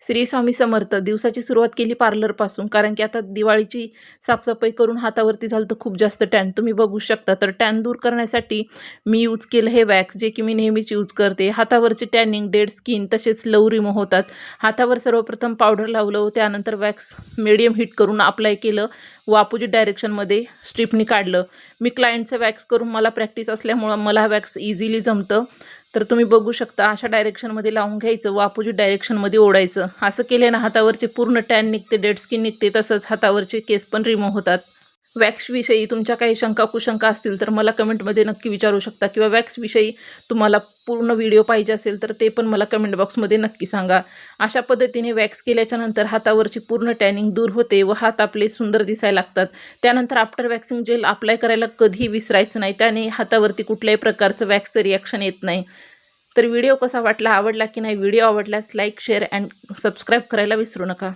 श्री स्वामी समर्थ. दिवसाची सुरुवात केली पार्लरपासून, कारण की आता दिवाळीची साफसफाई करून हातावरती झालं तर खूप जास्त टॅन तुम्ही बघू शकता. तर टॅन दूर करण्यासाठी मी यूज केलं हे वॅक्स, जे की मी नेहमीच यूज करते. हातावरची टॅनिंग, डेड स्किन तसेच लव रिमूव्ह होतात. हातावर सर्वप्रथम पावडर लावलं, त्यानंतर वॅक्स मीडियम हीट करून अप्लाय केलं व अपोजिट डायरेक्शनमध्ये स्ट्रिपनी काढलं. मी क्लायंटचं वॅक्स करून मला प्रॅक्टिस असल्यामुळं मला वॅक्स इझिली जमतं. तर तुम्ही बघू शकता अशा डायरेक्शनमध्ये लावून घ्यायचं व अपोजिट डायरेक्शनमध्ये ओढायचं. असं केल्यानं हातावरचे पूर्ण टॅन निघते, डेड स्किन निघते, तसंच हातावरचे केस पण रिमूव्ह होतात. वॅक्सविषयी तुमच्या काही शंका कुशंका असतील तर मला कमेंटमध्ये नक्की विचारू शकता, किंवा वॅक्सविषयी तुम्हाला पूर्ण व्हिडिओ पाहिजे असेल तर ते पण मला कमेंट बॉक्समध्ये नक्की सांगा. अशा पद्धतीने वॅक्स केल्याच्या नंतर हातावरची पूर्ण टॅनिंग दूर होते व हात आपले सुंदर दिसायला लागतात. त्यानंतर आफ्टर वॅक्सिंग जेल अप्लाय करायला कधीही विसरायचं नाही, त्याने हातावरती कुठल्याही प्रकारचं वॅक्सचं रिॲक्शन येत नाही. तर व्हिडिओ कसा वाटला, आवडला की नाही? व्हिडिओ आवडल्यास लाईक, शेअर अँड सबस्क्राईब करायला विसरू नका.